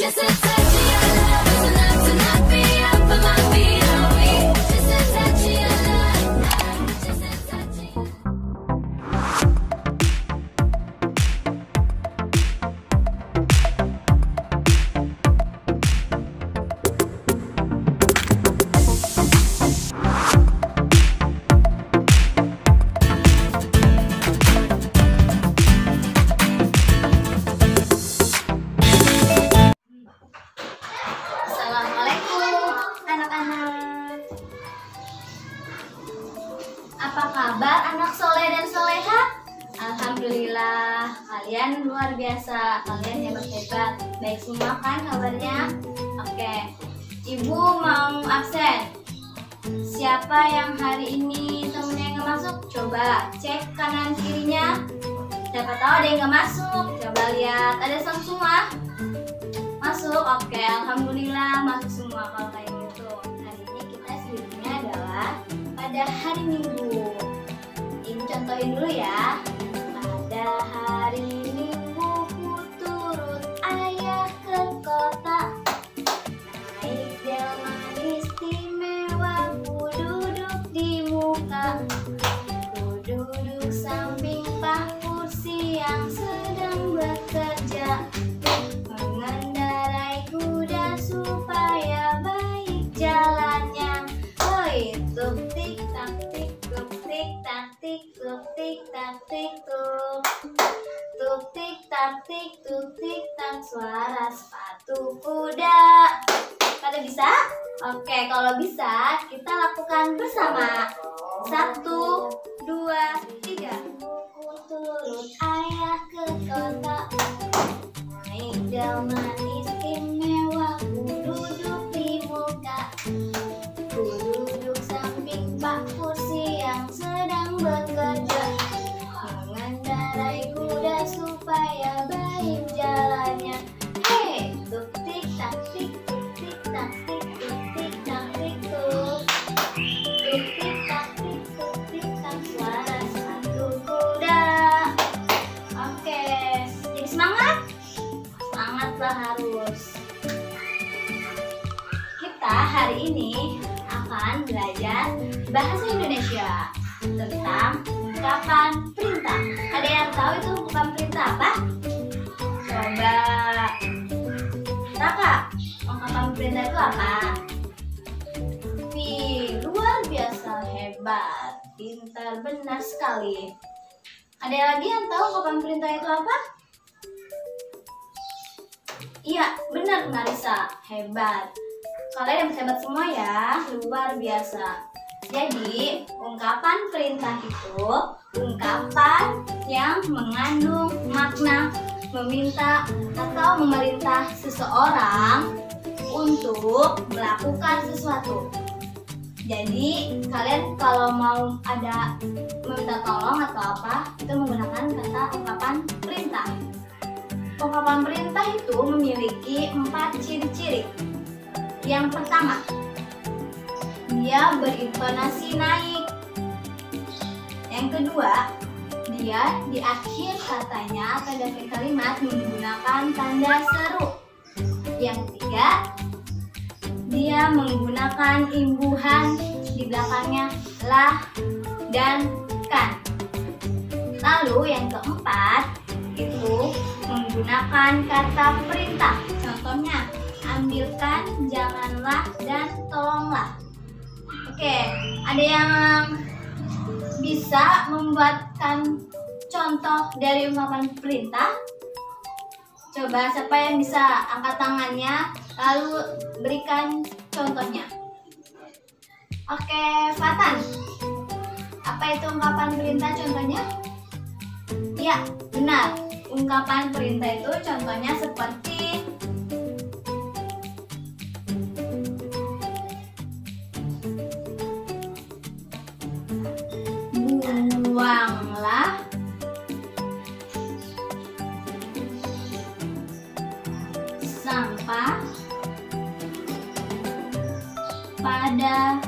Just a touch of your love is enough to knock me off of my feet. Oh, just a touch of your love, just a touch of your love. Assalamualaikum anak-anak. Apa kabar anak soleh dan soleha? Alhamdulillah, kalian luar biasa, kalian hebat-hebat. Baik semua kan kabarnya? Oke, ibu mau absen. Siapa yang hari ini temennya nggak masuk? Coba cek kanan kirinya. Siapa tahu ada yang nggak masuk. Coba lihat, ada semua? Masuk, oke, alhamdulillah masuk semua kalau kayak gitu. Hari ini kita skripsinya adalah pada hari Minggu. Ini contohin dulu ya. Pada hari Minggu ku turut ayah ke kota, naik delman istimewa, ku duduk di muka, ku duduk samping pak kursi yang sedang bekerja, mengendarai kuda supaya baik jalannya. Oi, tuk tik tak tik tuk tik tak tik tuk tik tak tik tuk, tuk tik tak tik tuk tik tak, suara sepatu kuda. Pada bisa? Oke, kalau bisa kita lakukan bersama. 1, 2, 3. Ku turut ayah ke kota, naik delman istimewa, ku duduk di muka, ku duduk samping pak kursi yang sedang bekerja, mengendarai kuda supaya baik jalannya. Hei, tuk tik tak tik tuk tik tak tik tuk tik tak tik tuk, tuk tik tak tik tuk tik tak, suara sepatu kuda. Oke, jadi semangat. Semangatlah harus. Kita hari ini akan belajar bahasa Indonesia tentang ungkapan perintah. Ada yang tahu itu ungkapan perintah apa? Coba Raka, ungkapan perintah itu apa? Wih, luar biasa, hebat, pintar, benar sekali. Ada lagi yang tahu ungkapan perintah itu apa? Iya, benar Marisa, hebat. Kalian hebat semua ya, luar biasa. Jadi, ungkapan perintah itu ungkapan yang mengandung makna meminta atau memerintah seseorang untuk melakukan sesuatu. Jadi, kalian kalau mau ada meminta tolong atau apa, itu menggunakan kata ungkapan perintah. Ungkapan perintah itu memiliki 4 ciri-ciri. Yang pertama, dia berintonasi naik. Yang kedua, dia di akhir katanya atau di akhir kalimat menggunakan tanda seru. Yang ketiga, dia menggunakan imbuhan di belakangnya lah dan kan. Lalu yang keempat itu menggunakan kata perintah. Contohnya, ambilkan, janganlah, dan tolonglah. Oke, ada yang bisa membuatkan contoh dari ungkapan perintah? Coba siapa yang bisa angkat tangannya lalu berikan contohnya. Oke, Fatan, apa itu ungkapan perintah contohnya? Ya, benar. Ungkapan perintah itu contohnya seperti buanglah sampah pada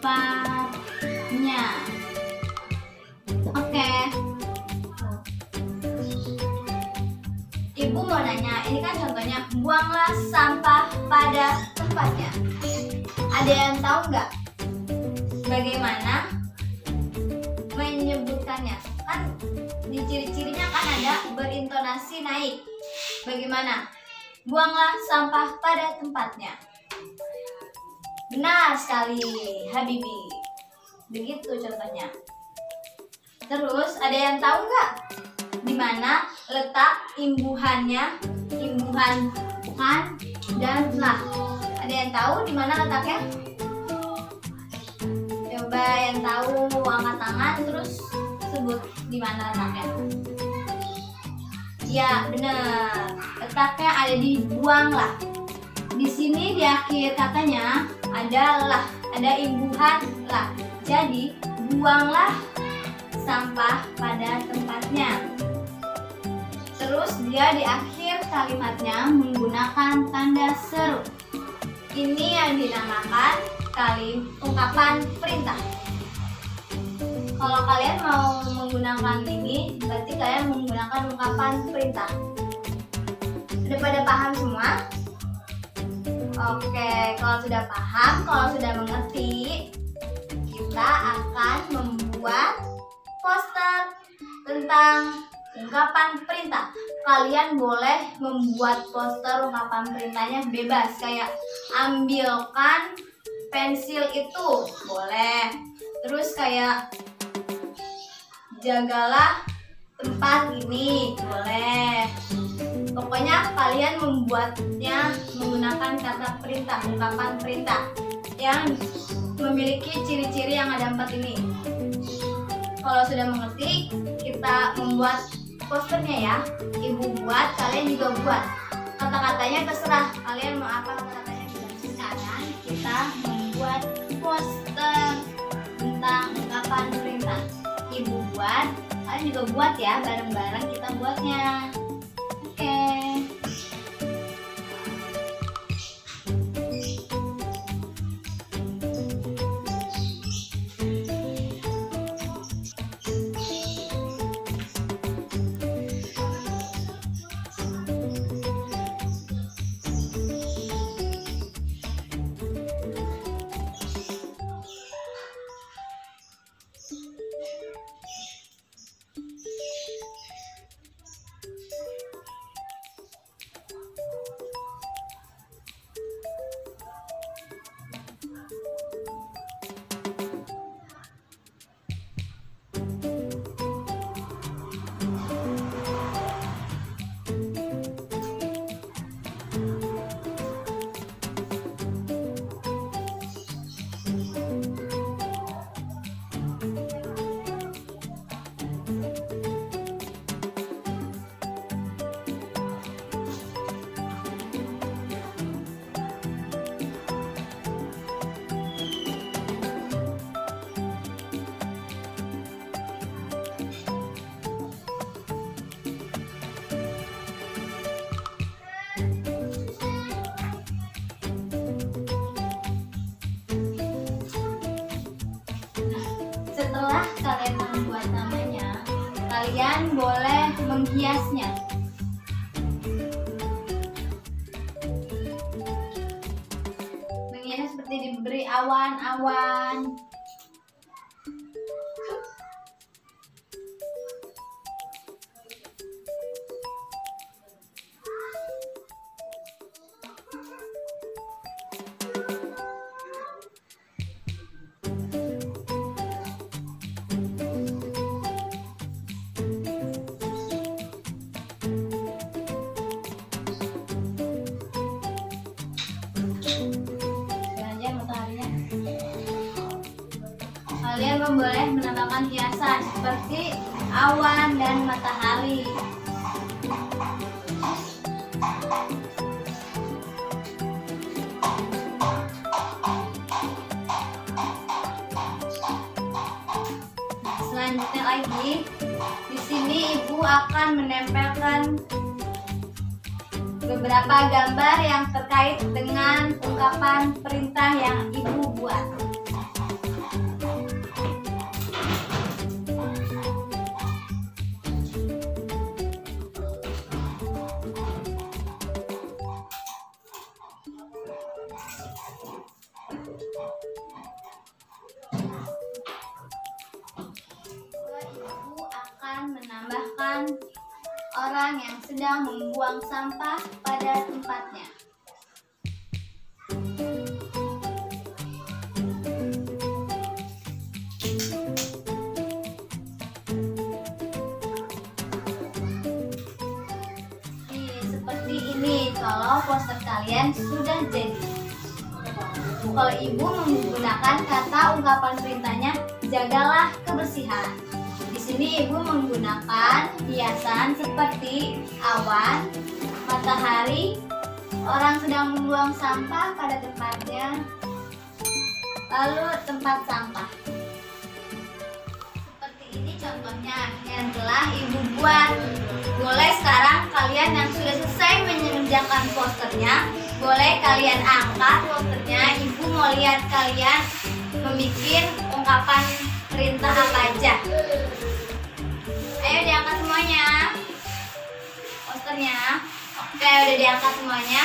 tempatnya. Oke. Ibu mau nanya, ini kan contohnya, buanglah sampah pada tempatnya. Ada yang tahu nggak bagaimana menyebutkannya? Kan di ciri-cirinya kan ada berintonasi naik. Bagaimana? Buanglah sampah pada tempatnya. Benar sekali, Habibi. Begitu contohnya. Terus ada yang tahu nggak di mana letak imbuhannya? Imbuhan kan dan lah. Ada yang tahu di mana letaknya? Coba yang tahu angkat tangan terus sebut di mana letaknya. Ya benar, letaknya ada di buanglah. Di sini di akhir katanya ada lah, ada imbuhan lah. Jadi buanglah sampah pada tempatnya. Terus dia di akhir kalimatnya menggunakan tanda seru. Ini yang dinamakan ungkapan perintah. Kalau kalian mau menggunakan ini, berarti kalian menggunakan ungkapan perintah. Sudah pada paham semua? Oke, kalau sudah paham, kalau sudah mengerti, kita akan membuat poster tentang ungkapan perintah. Kalian boleh membuat poster ungkapan perintahnya bebas, kayak ambilkan pensil itu, boleh. Terus kayak jagalah tempat ini, boleh. Pokoknya kalian membuatnya menggunakan kata perintah, ungkapan perintah yang memiliki ciri-ciri yang ada 4 ini. Kalau sudah mengerti, kita membuat posternya ya. Ibu buat, kalian juga buat. Kata-katanya terserah, kalian mau apa kata-katanya juga. Sekarang kita membuat poster tentang ungkapan perintah. Ibu buat, kalian juga buat ya, bareng-bareng kita buatnya. Oke. Setelah kalian membuat namanya, kalian boleh menghiasnya. Menghiasnya seperti diberi awan-awan. Kalian boleh menambahkan hiasan seperti awan dan matahari. Selanjutnya lagi, di sini ibu akan menempelkan beberapa gambar yang terkait dengan ungkapan perintah yang ibu buat. orang yang sedang membuang sampah pada tempatnya. Seperti ini kalau poster kalian sudah jadi. Kalau ibu menggunakan kata ungkapan perintahnya, jagalah kebersihan. Di sini ibu menggunakan hiasan seperti awan, matahari, orang sedang membuang sampah pada tempatnya, lalu tempat sampah. Seperti ini contohnya yang telah ibu buat. Boleh sekarang kalian yang sudah selesai mengerjakan posternya, boleh kalian angkat posternya. Ibu mau lihat kalian memikir ungkapan perintah apa aja. Ayo diangkat semuanya posternya. Oke, udah diangkat semuanya.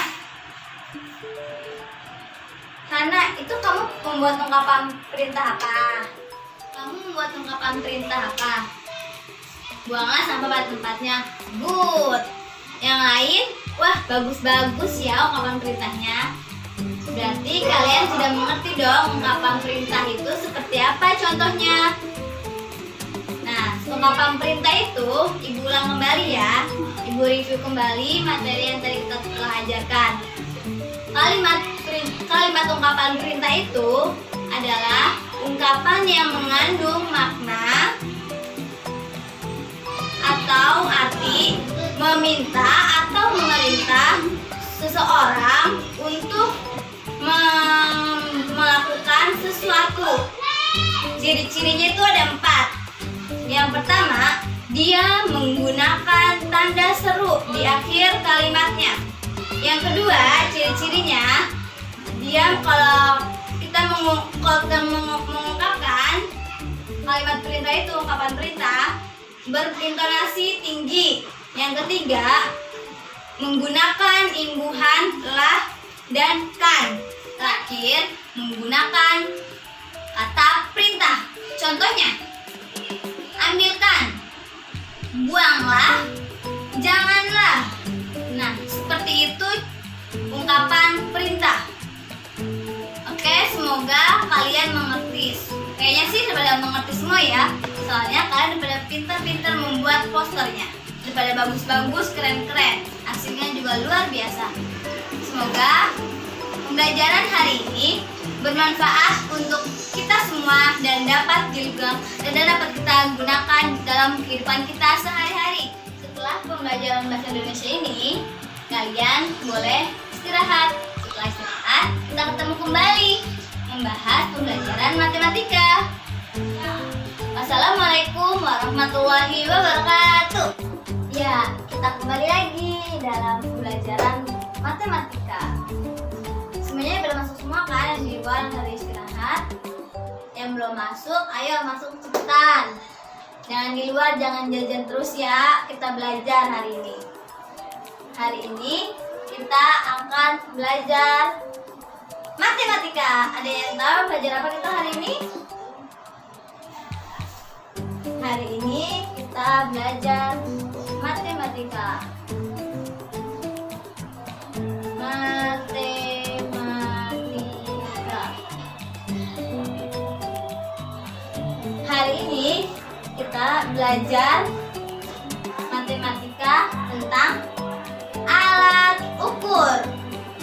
Hana, itu kamu membuat ungkapan perintah apa? Kamu membuat ungkapan perintah apa? Buanglah sampah pada tempatnya. Good. Yang lain, wah bagus-bagus ya ungkapan perintahnya. Berarti kalian sudah mengerti dong ungkapan perintah itu seperti apa contohnya. Nah, ungkapan perintah itu ibu ulang kembali ya. Ibu review kembali materi yang tadi kita telah ajarkan. Kalimat ungkapan perintah itu adalah ungkapan yang mengandung makna atau arti meminta atau memerintah seseorang untuk melakukan sesuatu. Ciri-cirinya itu ada 4. Yang pertama, dia menggunakan tanda seru di akhir kalimatnya. Yang kedua, ciri-cirinya dia kalau kita mengungkapkan kalimat perintah itu, ungkapan perintah, berintonasi tinggi. Yang ketiga, menggunakan imbuhan lah dan kan. Terakhir, menggunakan kata perintah. Contohnya, ambilkan, buanglah, janganlah. Nah, seperti itu ungkapan perintah. Oke, semoga kalian mengerti. Kayaknya sih daripada mengerti semua ya. Soalnya kalian daripada pintar-pintar membuat posternya, daripada bagus-bagus, keren-keren, hasilnya juga luar biasa. Semoga pembelajaran hari ini bermanfaat untuk kita semua dan dapat kita gunakan dalam kehidupan kita sehari-hari. Setelah pembelajaran bahasa Indonesia ini, kalian boleh istirahat. Setelah istirahat, kita ketemu kembali membahas pembelajaran matematika. Assalamualaikum warahmatullahi wabarakatuh. Ya, kita kembali lagi dalam pembelajaran matematika. Semuanya belum masuk semua kan? Yang di luar dari istirahat. Yang belum masuk, ayo masuk cepetan. Jangan di luar, jangan jajan terus ya. Kita belajar hari ini. Hari ini kita akan belajar matematika. Ada yang tahu belajar apa kita hari ini? Hari ini kita belajar matematika. Hari ini kita belajar matematika tentang alat ukur.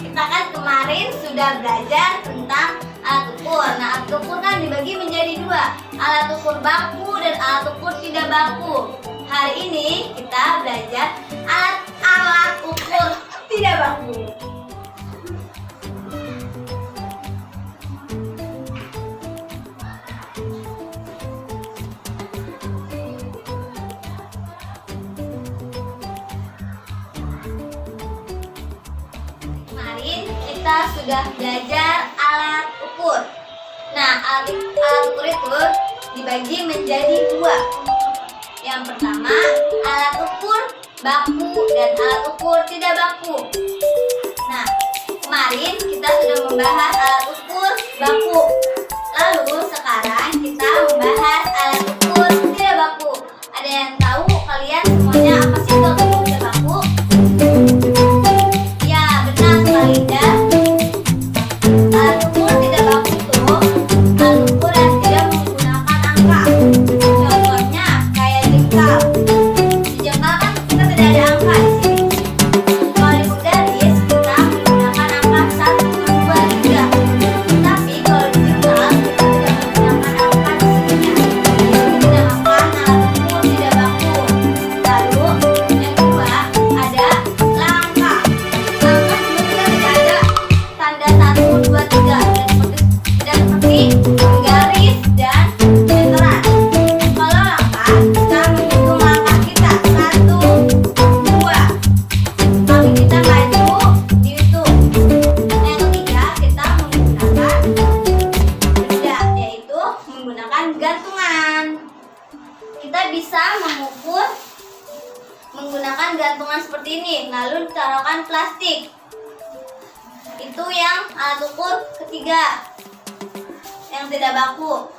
Kita kan kemarin sudah belajar tentang alat ukur. Nah, alat ukur kan dibagi menjadi 2, alat ukur baku dan alat ukur tidak baku. Hari ini kita belajar alat ukur tidak baku. Kita sudah belajar alat ukur. Nah, alat ukur itu dibagi menjadi 2. Yang pertama, alat ukur baku dan alat ukur tidak baku. Nah, kemarin kita sudah membahas alat ukur baku. Lalu sekarang kita membahas alat ukur tidak baku. Ada yang tahu kalian semuanya apa sih itu alat ukur menggunakan gantungan seperti ini, lalu ditaruhkan plastik. Itu yang alat ukur ketiga, yang tidak baku.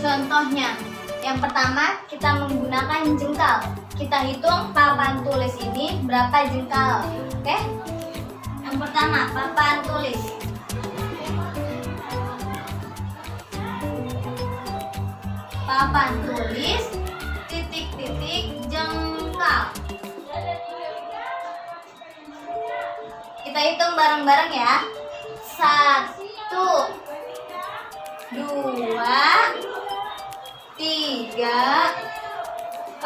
Contohnya, yang pertama kita menggunakan jengkal. Kita hitung papan tulis ini berapa jengkal. Oke? Yang pertama, papan tulis. Papan tulis titik-titik jengkal. Kita hitung bareng-bareng ya. 1, 2, 3, 4,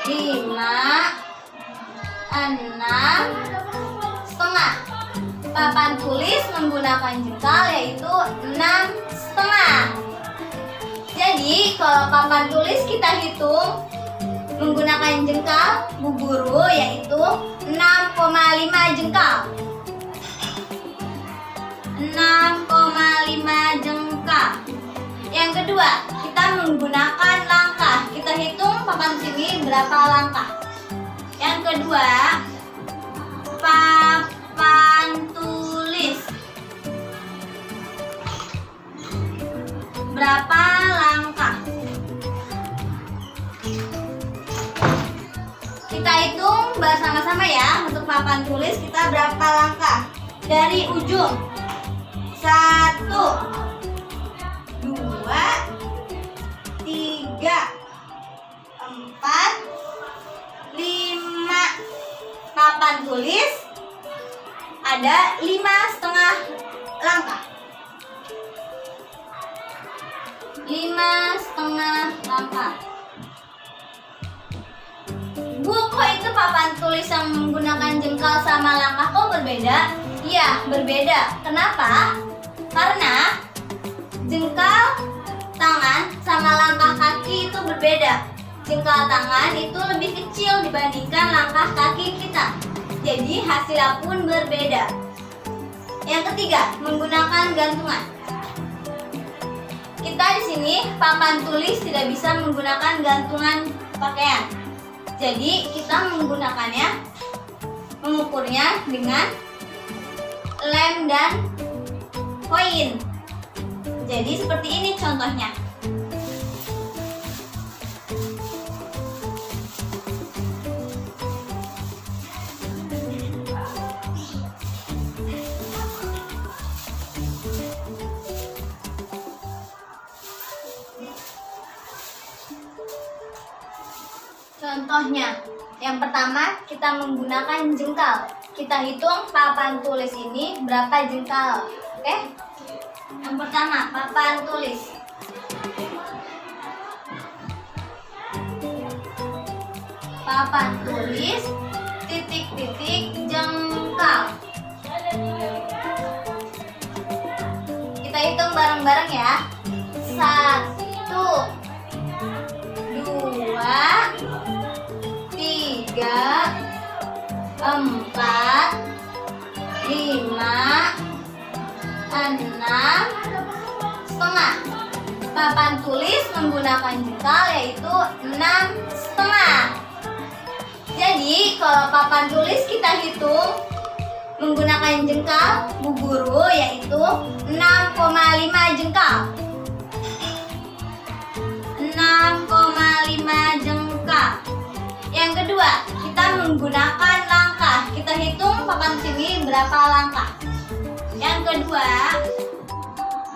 5, 6 setengah. Papan tulis menggunakan jengkal yaitu 6 setengah. Jadi kalau papan tulis kita hitung menggunakan jengkal, Bu Guru, yaitu 6,5 jengkal. 6,5 jengkal. Yang kedua, kita menggunakan langkah. Kita hitung papan sini berapa langkah. Yang kedua, papan tulis. Berapa langkah? Kita hitung bersama-sama ya. Untuk papan tulis kita berapa langkah? Dari ujung. 1, 2, 3, 4, 5. Papan tulis ada 5,5 langkah. 5,5 langkah. Bu, kok itu papan tulis yang menggunakan jengkal sama langkah kok berbeda? Iya, berbeda. Kenapa? Karena jengkal tangan sama langkah kaki itu berbeda. Jengkal tangan itu lebih kecil dibandingkan langkah kaki kita. Jadi hasilnya pun berbeda. Yang ketiga, menggunakan gantungan. Kita di sini papan tulis tidak bisa menggunakan gantungan pakaian. Jadi kita mengukurnya dengan lem dan koin. Jadi seperti ini contohnya. Contohnya, yang pertama kita menggunakan jengkal. Kita hitung papan tulis ini berapa jengkal. Oke? Yang pertama, papan tulis. Papan tulis titik-titik jengkal. Kita hitung bareng-bareng ya. 1, 2, 3, 4, 5, 6 setengah. Papan tulis menggunakan jengkal yaitu 6 setengah. Jadi kalau papan tulis kita hitung menggunakan jengkal, Bu Guru, yaitu 6,5 jengkal. 6,5 jengkal. Yang kedua, kita menggunakan langkah. Kita hitung papan sini berapa langkah. Yang kedua,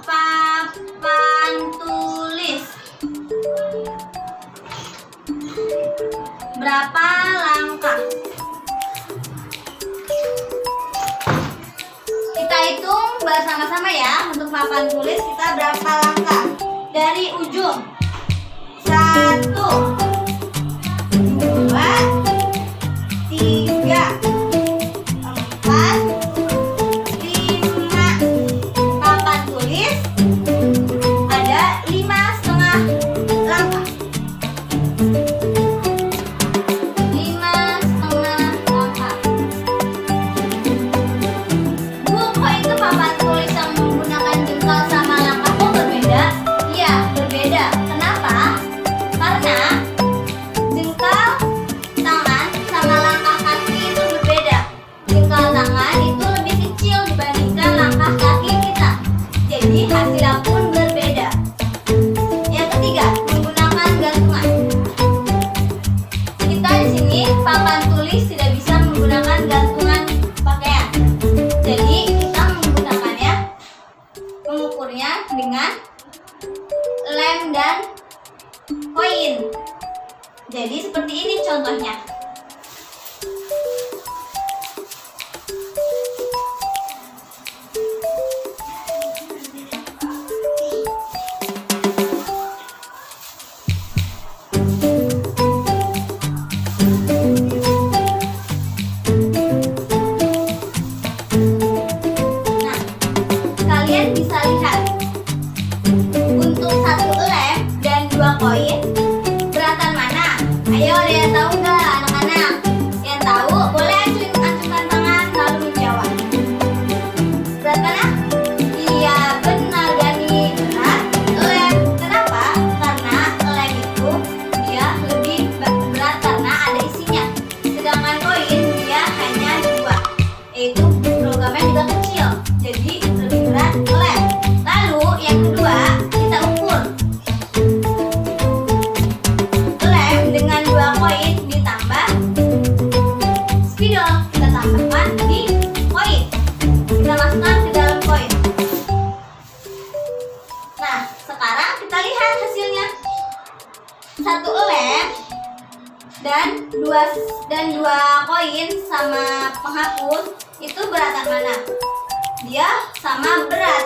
papan tulis. Berapa langkah? Kita hitung bersama-sama ya. Untuk papan tulis kita berapa langkah? dari ujung. 1, 2, 3, 4, 5. Papan tulis ada 5,5 langkah. 5,5 langkah. Buku itu papan tulis yang menggunakan jengkal sama langkah kok berbeda? Iya, berbeda. Kenapa? Karena jengkal tangan sama langkah kaki itu berbeda. Jengkal tangan itu lebih kecil dibandingkan langkah kaki kita. Jadi hasilnya pun berbeda. Yang ketiga, menggunakan gantungan. Kita di sini papan tulis tidak bisa menggunakan gantungan pakaian. Jadi kita mengukurnya dengan lem dan koin. Jadi seperti ini contohnya. Nah, kalian bisa lihat untuk 1 lem dan 2 koin beratan mana? Ayo, ada yang tahu nggak anak-anak? Yang tahu boleh acungkan tangan lalu menjawab. Berat mana? Iya, benar Gani, berat lem. Kenapa? Karena lem itu dia lebih berat karena ada isinya. Sedangkan koin dia hanya 2, yaitu logamnya juga kecil. Jadi lebih berat lem. Lalu yang kedua kita ukur. Lem dengan 2 koin ditambah spidol kita tambahkan di koin. Kita masukkan ke dalam koin. Nah, sekarang kita lihat hasilnya. 1 lem dan 2 koin sama penghapus itu beratan mana? Dia sama berat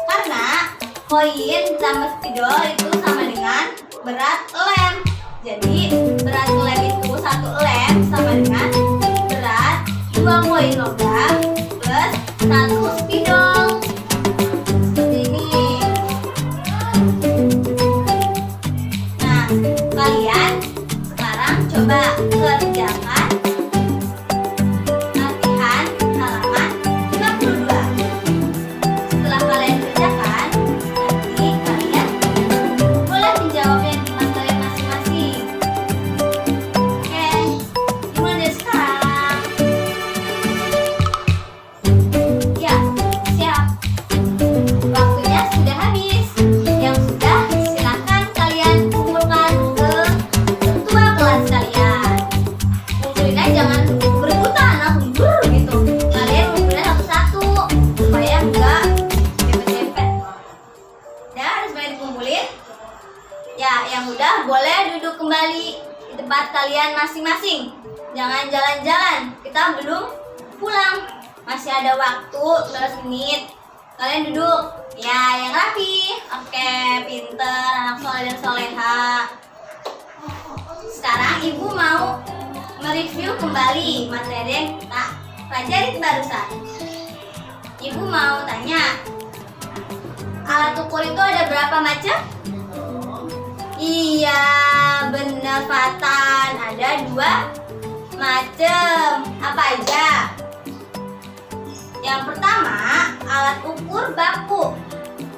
karena koin ditambah spidol itu sama dengan berat lem. Jadi berat lem itu 1 lem sama dengan berat 2 koin logam plus 1 spidol. Seperti ini. Nah, kalian sekarang coba kerjakan latihan halaman 52. Setelah kalian kerjakan, nanti kalian boleh menjawabnya di materi masing-masing. Oke, dimulai dari sekarang. Ya, siap. Waktunya sudah habis. Yang sudah, silakan kalian kumpulkan ke ketua kelas kalian. Kumpulinnya jangan berebutan langsung gitu. Kalian kumpulinnya satu-satu supaya enggak dempet-dempet. Udah, harus semuanya dikumpulin. Ya, yang udah boleh duduk kembali di tempat kalian masing-masing. Jangan jalan-jalan. Kita belum pulang. Masih ada waktu 12 menit. Kalian duduk. Ya, yang rapi. Oke, pinter, anak soleh dan soleha. Sekarang ibu mau mereview kembali materi yang kita pelajari barusan. Ibu mau tanya, alat ukur itu ada berapa macam? Iya, benar Fatan. Ada 2 macam. Apa aja? Yang pertama, alat ukur baku.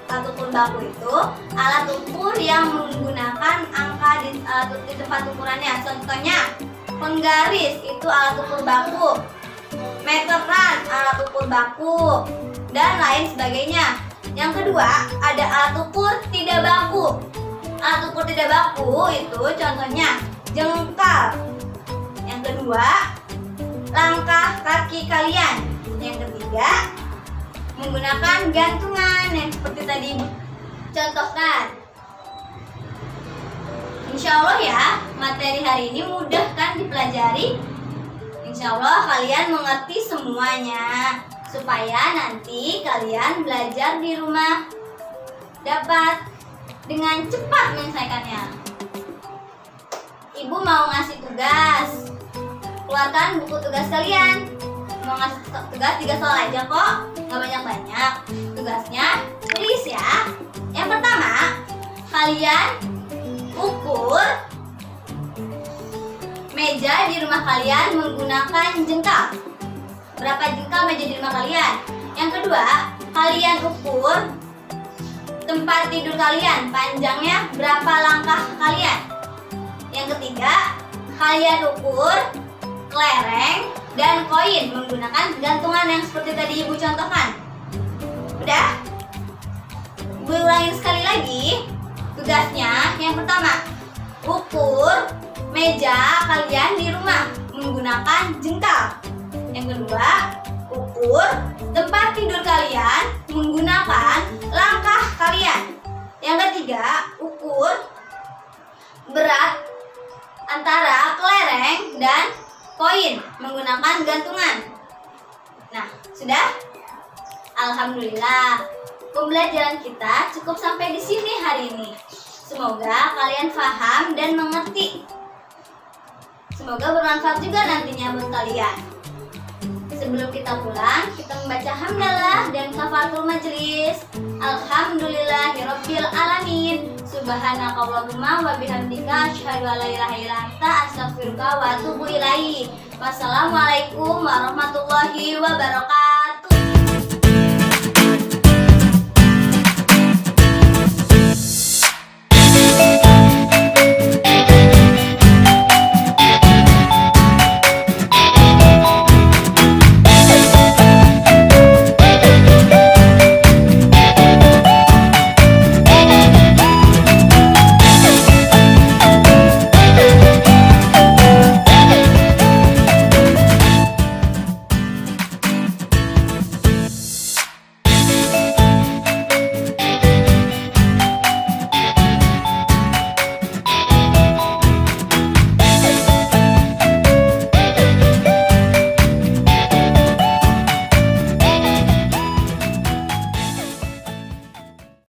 Alat ukur baku itu alat ukur yang menggunakan angka di tempat ukurannya. Contohnya, penggaris itu alat ukur baku, meteran alat ukur baku, dan lain sebagainya. Yang kedua, ada alat ukur tidak baku. Alat ukur tidak baku itu contohnya jengkal. Yang kedua, langkah kaki kalian. Yang ketiga, menggunakan gantungan yang seperti tadi contohkan. Insya Allah ya, materi hari ini mudah kan dipelajari. Insya Allah kalian mengerti semuanya, supaya nanti kalian belajar di rumah dapat dengan cepat menyelesaikannya. Ibu mau ngasih tugas. Keluarkan buku tugas kalian. Mau ngasih tugas 3 soal aja kok, nggak banyak-banyak. Tugasnya tulis ya. Yang pertama, kalian ukur meja di rumah kalian menggunakan jengkal. Berapa jengkal meja di rumah kalian? Yang kedua, kalian ukur tempat tidur kalian, panjangnya berapa langkah kalian. Yang ketiga, kalian ukur kelereng dan koin menggunakan gantungan yang seperti tadi ibu contohkan. Udah? Ibu ulangin sekali lagi tugasnya. Yang pertama, ukur meja kalian di rumah menggunakan jengkal. Yang kedua, ukur tempat tidur kalian menggunakan langkah kalian. Yang ketiga, ukur berat antara kelereng dan koin menggunakan gantungan. Nah, sudah? Alhamdulillah, pembelajaran kita cukup sampai di sini hari ini. Semoga kalian paham dan mengerti. Semoga bermanfaat juga nantinya buat kalian. Sebelum kita pulang, kita membaca hamdalah dan kafaratul majelis. Alhamdulillahirabbil alamin. Subhanakallahumma wa bihamdika asyhadu an la ilaha illa anta astaghfiruka wa atubu ilaik. Wassalamualaikum warahmatullahi wabarakatuh.